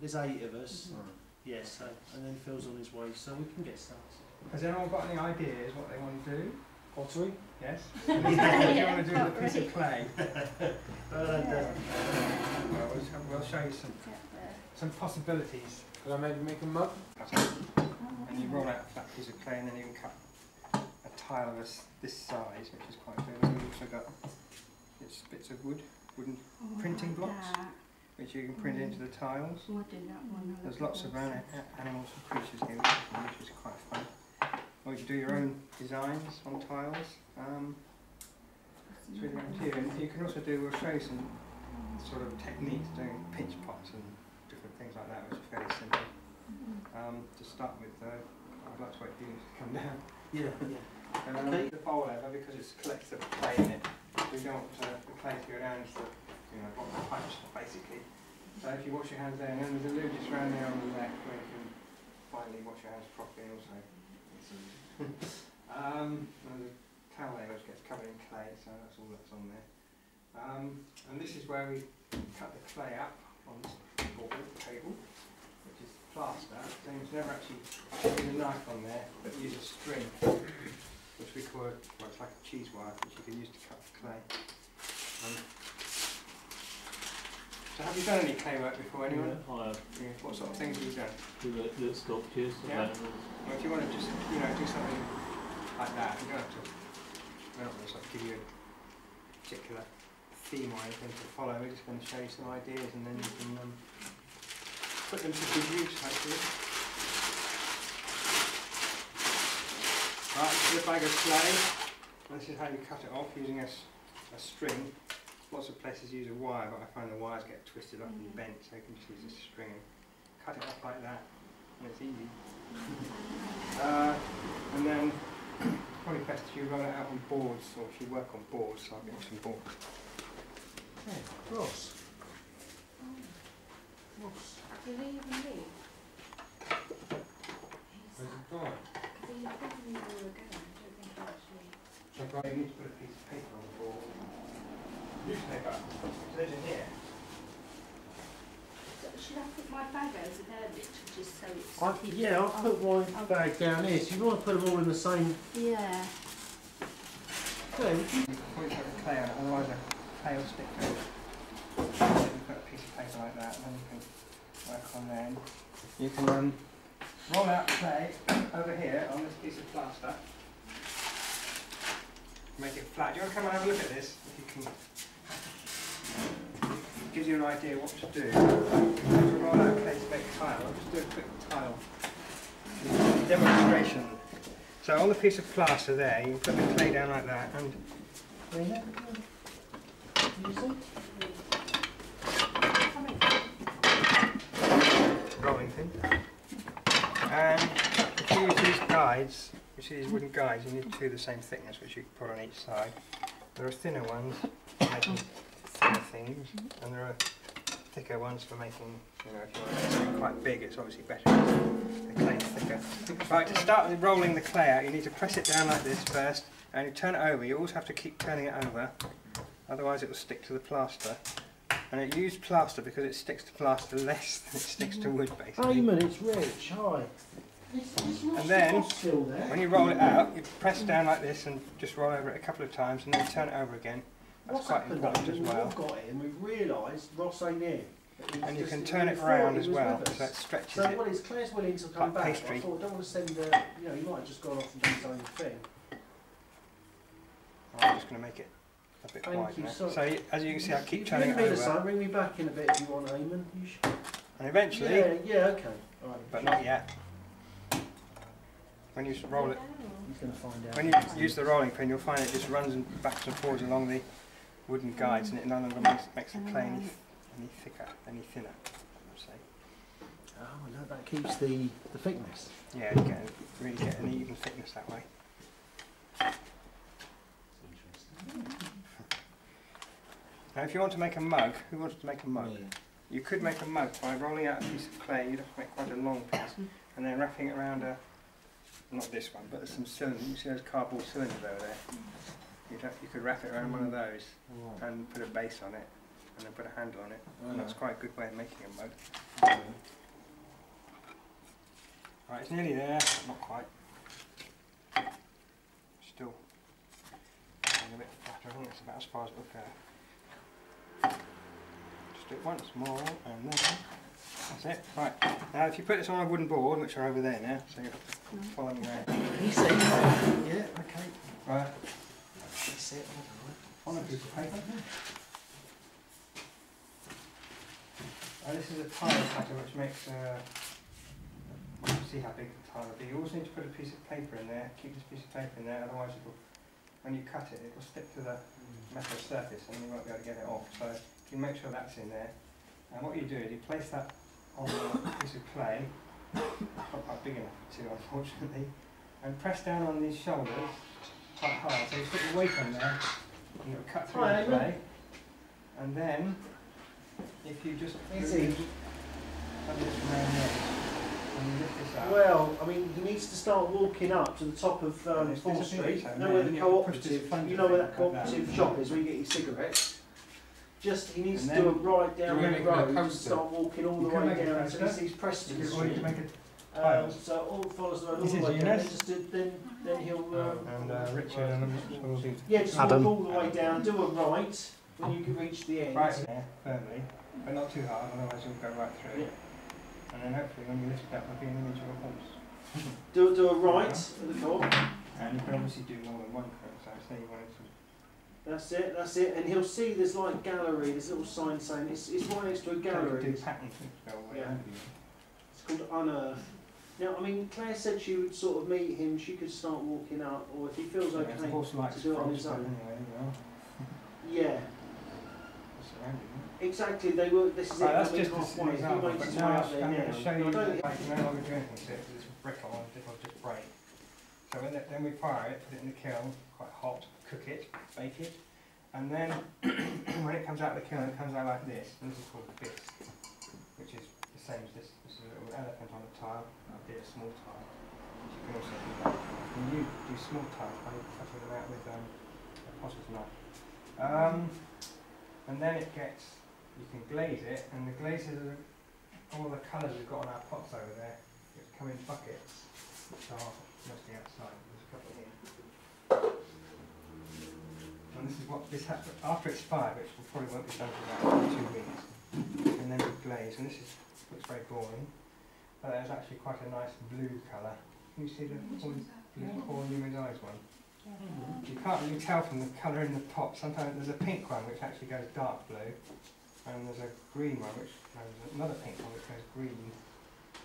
there's 8 of us. Yes, so, and then Phil's on his way, so we can get started. Has anyone got any ideas what they want to do? Pottery? Yes. What do you want to do with a piece of clay? Well, we'll show you some possibilities. Could I maybe make a mug? And you roll out a flat piece of clay, and then you can cut a tile of this size, which is quite good. And we've also got bits of wooden printing blocks, which you can print into the tiles. There's lots of animals and creatures here, which is quite fun. Or you can do your own designs on tiles. It's really up to you. And you can also we'll show you some sort of techniques doing pinch pots and different things like that, which are fairly simple. To start with, I'd like to wait for you to come down. Yeah. Okay. The bowl over, because it's collects the clay in it, we don't want the clay to go down into the block of pipes, basically. So if you wash your hands there, and then there's a loo just around there on the left where you can finally wash your hands properly also. There's a towel there which gets covered in clay, so that's all that's on there. And this is where we cut the clay up on this board table, which is plaster. So you never actually use a knife on there, but use a string, which we call it's like a cheese wire, which you can use to cut the clay. So have you done any clay work before, anyone? Yeah, I have. Yeah. What sort of things have you done? The sculptures, the Yeah. animals. Well, if you want to just do something like that, you don't have to. We're not going to sort of give you a particular theme or anything to follow. We're just going to show you some ideas, and then you can put them to good use, hopefully. Right, this is a bag of clay. And this is how you cut it off using a string. Lots of places use a wire, but I find the wires get twisted up and bent, so you can just use a string and cut it off like that, and it's easy. And then, probably best if you roll it out on boards, or if you work on boards, so I'll get some boards. Yeah, Ross. Ross. Did he even leave? Where's it gone? Because he told me we were going. I don't think he actually... So you need to put a piece of paper on the board. Newspaper. So there's in here. Should I put my bag over there, Richard, just so it's... I'll put my bag down here, so you want to put them all in the same... Yeah. Okay. Before you put the clay on it, otherwise the clay will stick to it. So you put a piece of paper like that, and then you can work on there. You can roll out clay over here on this piece of plaster. Make it flat. Do you want to come and have a look at this? If you can. It gives you an idea what to do. To roll out clay to make tile, I'll just do a quick tile demonstration. So on the piece of plaster there, you can put the clay down like that, and rolling pin. And if you use these guides, you see these wooden guides, you need two of the same thickness, which you can put on each side. There are thinner ones for making thinner things, and there are thicker ones for making, if you want to make something quite big, it's obviously better if the clay is thicker. Right, to start with rolling the clay out, you need to press it down like this first, and you turn it over. You always have to keep turning it over, otherwise it will stick to the plaster. And it used plaster because it sticks to plaster less than it sticks to wood, basically. Eamon, it's Rich, hi. And then, when you roll it out, you press down like this and just roll over it a couple of times, and then turn it over again. That's quite important as well. We've got him, we've realised Ross ain't here. And you can turn it around as well, so it stretches it. Well, it's Claire's willing to come back. Pastry. I thought, I don't want to send he might have just gone off and done his own thing. I'm just going to make it a bit Thank wider. you, So as you can see, I keep turning it over. Bring me back in a bit if you want, Eamon. You should. And eventually, yeah, okay. Right. but not yet. When you roll it, He's going to find out. when you use the rolling pin, you'll find it just runs backs and forwards along the wooden guides, and it no longer makes the clay any thicker, any thinner. I'd say. Oh, no, that keeps the thickness. Yeah, you really get an even thickness that way. Now, if you want to make a mug, who wants to make a mug? Yeah. You could make a mug by rolling out a piece of clay. You'd have to make quite a long piece, and then wrapping it around not this one, but there's some cylinders. You see those cardboard cylinders over there? You could wrap it around one of those and put a base on it, and then put a handle on it. And that's quite a good way of making a mug. Right, it's nearly there, not quite. Still getting a bit flatter, I think it's about as far as it will go. Just do it once more, and then that's it. Right, now if you put this on a wooden board, which are over there now, so you have to follow me around. You see? Yeah, okay. Right, That's it. on a piece of paper. This is a tile cutter which makes see how big the tile will be. You also need to put a piece of paper in there, keep this piece of paper in there, otherwise it will, when you cut it, it will stick to the metal surface and you won't be able to get it off. So you make sure that's in there. And what you do is you place that on a piece of clay, not quite big enough to unfortunately, and press down on these shoulders quite hard. So you put your weight on there, and it will cut through the clay. And then, if you just Easy. come this around there, and you lift this up. Well, I mean, he needs to start walking up to the top of There's 4th a Street. bit You of know where there, the and you have to push this cooperative, plunger you know where that thing like that. cooperative shop is where you get your cigarettes. Just, he needs And to do a then- right down Do you that make it a road and coaster? start walking all You the can way make it a down until he coaster. sees Preston Or you Street. make it tiles. So all follows the road all This the is way down. Eunice. Then, just then he'll. And Richard and we'll do Yeah, just Adam. walk all the way down. Do a right when you can reach the end. right there firmly, but not too hard, otherwise you'll go right through. Yeah. And then hopefully when you lift it up, there'll be an image of a horse. Do a right at the top. And you can obviously do more than one curve, so say you wanted to. That's it. And he'll see there's like gallery. There's a little sign saying it's right next to a gallery. Do patterns to go away. Yeah. It's called Unearth. Now, I mean, Claire said she would sort of meet him. She could start walking up, or if he feels The okay horse likes to do it on frogs, his but own. anyway, well, Yeah, it's around it, exactly. They were. This is isn't it? it. Right, that's coming just halfway. an If he example, makes but his now way up there I'm now. going to show I you don't think like you no longer do anything to it because it's brittle and it'll just break. So then we fire it, put it in the kiln, quite hot, cook it, bake it, and then when it comes out of the kiln, it comes out like this, and this is called a fist, which is the same as this. This is a little elephant on a tile, up here a small tile, which you can also do that. And you do small tiles by cutting them out with a potter's knife. And then it gets, you can glaze it, and the glazes are all the colours we've got on our pots over there. It's come in buckets, which are mostly outside. There's a couple here. And this is what this happens after it's fired, which will probably won't be done for about 2 weeks. And then we glaze, and this looks very boring, but there's actually quite a nice blue colour. Can you see the Paul Newman's eyes one? You can't really tell from the colour in the pot. Sometimes there's a pink one which actually goes dark blue, and there's a green one which there's another pink one which goes green.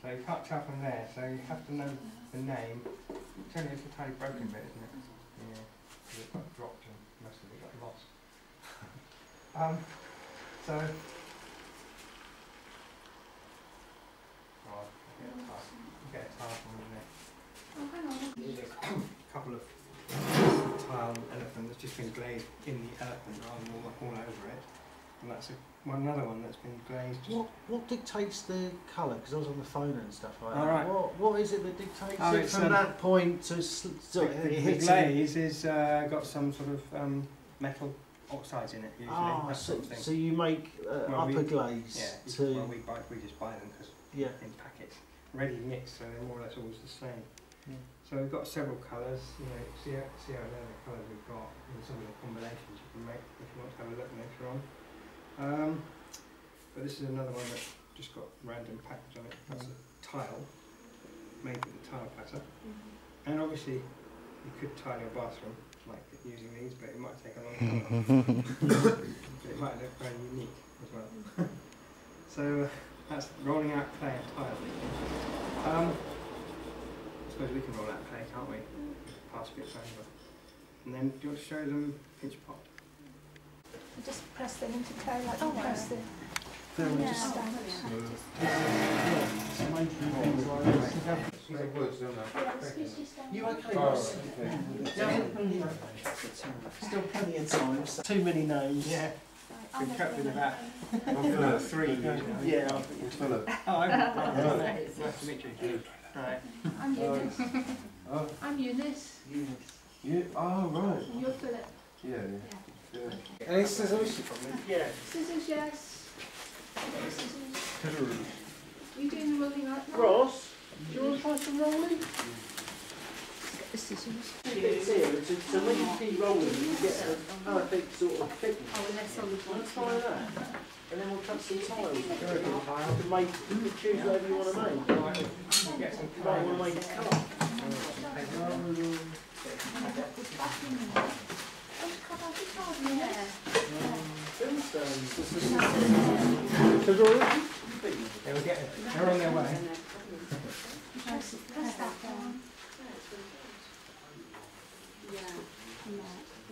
So you can't tell from there. So you have to know the name. It's only a little tiny broken bit, isn't it? Yeah, because it got dropped and most of it got lost. So. Oh, get a tile from in there. Oh, hang on. There's a couple of tile elephant that's just been glazed in the elephant rather than all over it. And that's another one that's been glazed. What dictates the colour? Because I was on the phone and stuff like Oh, that. right. What is it that dictates Oh, it it's, from that point to The hitting? glaze is got some sort of metal oxides in it usually. Ah, that so, sort of thing. so you make Well, upper glaze yeah, to well, we just buy them because yeah. in packets, ready mixed, so they're more or less always the same. Yeah. So we've got several colours. You know, see how there the colours we've got and some of the combinations you can make if you want to have a look later on. But this is another one that just got random patterns on it. That's a tile made with a tile pattern. And obviously you could tile your bathroom like using these, but it might take a long time. But it might look very unique as well. So that's rolling out clay and tile. I suppose we can roll out clay, can't we? Pass bits over. And then do you want to show them pinch pot? Just press them into clay like you press them. Phil, Yeah. just These are woods, don't they? You okay, Oh, Ross? okay. Yeah. Still plenty of time. So too many names. Yeah. Right, We've kept with about I'm Philip. 3 usually. Yeah. I'm Philip. Oh, nice to meet you. Right. I'm Eunice. Oh, I'm Eunice. you? Oh, right. And you're Philip. Yeah, yeah. Yeah. Yeah. Any scissors? Yeah. Scissors, yes. Scissors. Pottery. You doing the rolling right now? Ross, do you want to try some rolling? Get the scissors. It's here, so when you keep rolling, you get a perfect sort of thickness. Oh, and that's on the Want to try that? And then we'll cut some tiles. You Good. can make, choose whatever you want to make. We'll get some You might want to make a cut. Yeah, we'll get it. They're on their way. Press that down.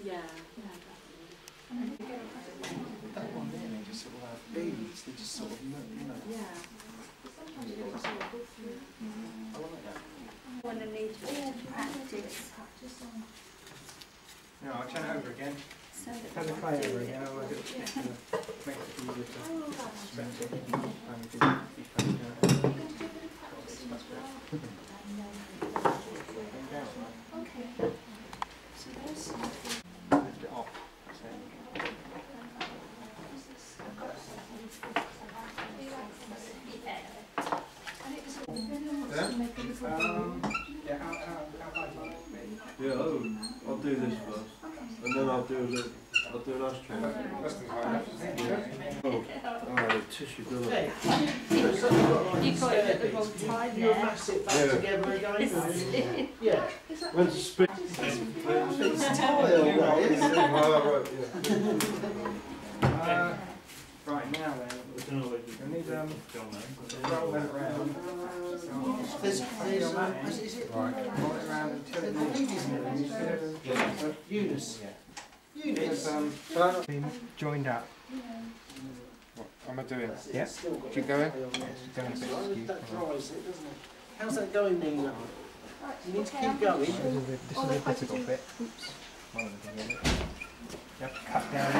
Yeah. That one there, they just sort of have beads, they just sort of, you know. Yeah. I like that. When I need to practice. No, I'll turn it over again. So that Turn the clay over again, otherwise it'll stick to the, make it easier to stretch it. And you can keep pressing it. Okay. So there's Lift it off. That's it. Yeah, how high do you want it to be? Yeah, I'll do this first. And then I'll do an ashtray. That's the high enough. Oh, tissue, don't I? Hey, You got it at the wrong time you there. mass it back Yeah. together again. Yeah. When's the spin? It's tile, that is. Oh, right, yeah. Right, now then, I don't know what we need John roll that round. There's, Is it? Right. Roll it round until it moves. Eunice. Eunice. Been joined up. What am I doing? Yeah. Keep going? Going a bit skewed. That dries it, doesn't it? How's that going, Nina? You need to keep going. This is a difficult bit. Oops. One of them, yeah. You have to cut down.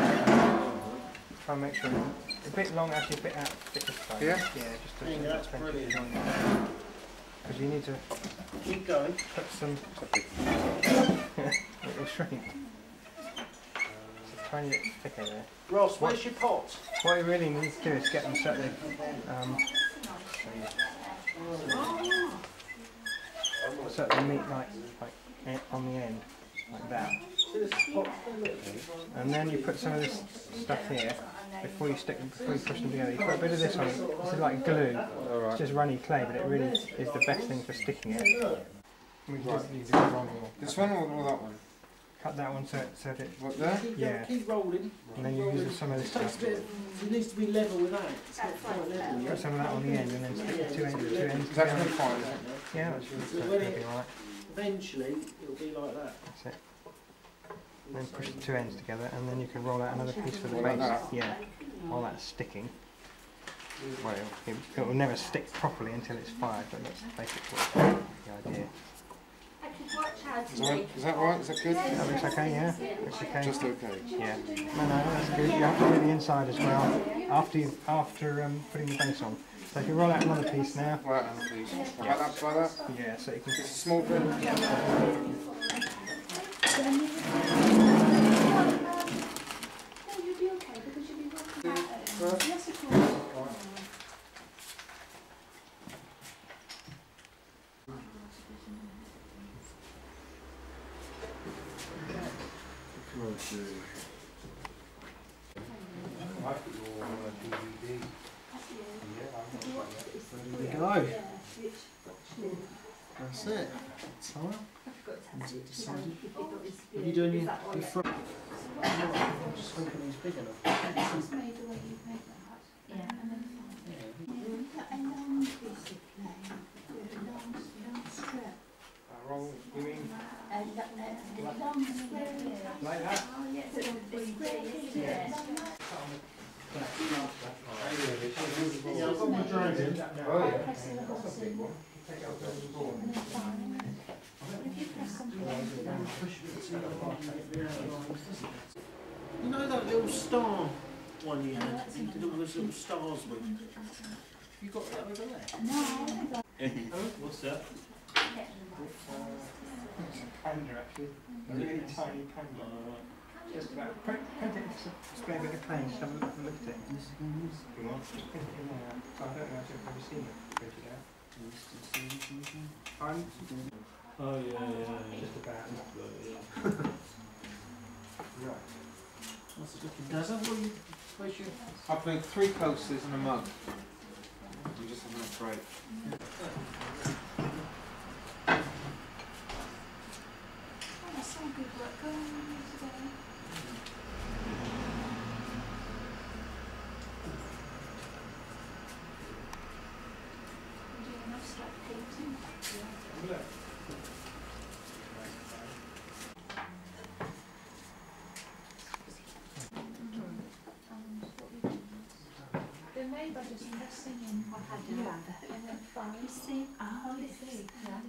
Try and make sure it's a bit long, actually a bit out, a bit this side. Yeah? Yeah, just to Yeah, that's brilliant. Because you need to Keep going. put some. It will shrink. It's a tiny bit thicker there. Ross, where's your pot? What you really need to do is get them so they so they meet like on the end, like that. And then you put some of this stuff here before you push them together. You put a bit of this on it. This is like glue. It's just runny clay, but it really is the best thing for sticking it. We just need to roll it. This one or that one? Cut that one so that What, there? Yeah. Keep rolling. and then you use some of this It takes a stuff. bit. It needs to be level with that. It's not quite level. Put some of that on the end and then stick the two ends Is that going to be together. fine, is it? Yeah, that's going to be alright. Eventually, it'll be like that. That's it. Then push the two ends together and then you can roll out another piece for the Like base. that? Yeah, while that's sticking. Well, it will never stick properly until it's fired, but that's basically the idea. Is that right? Is that good? That looks okay, yeah? Looks okay. Just okay. Yeah. No, that's good. You have to do the inside as well after putting the base on. So if you roll out another piece now. Right, and please. Like that, like that? Yeah, so you can. Just a small bit. No, you'll be okay because you'll be working out. Yes, of course. Come on, Sue. There we go. That's it. Time. Is it decided? Are you doing your front? I'm just hoping he's big enough. This is made the way you make that. Yeah. And then a long piece of clay with a long strip. Roll, you mean A long strip. like that? Yeah. Yeah, I've got my dragon. Oh, yeah. Pressing the horse in. And then firing it. If you press something You know that little star one you had? You did all those little stars with. You got that over there? No. What's that? It's a panda actually. A really tiny panda. Just about. Print it, spray a bit of clay, just have a look at it. This is going to You want? Just print it in there. So I don't know if you've ever seen it printed out. I'm Oh yeah. just about. Right. What's it looking? Does that what you? Where's your? I've made 3 coasters and a mug. I'm just having a break. Oh, that's some good work going on today. You're doing abstract painting. Look. The neighbour just pressing in. And then 5. You see? Oh, I see. Yeah.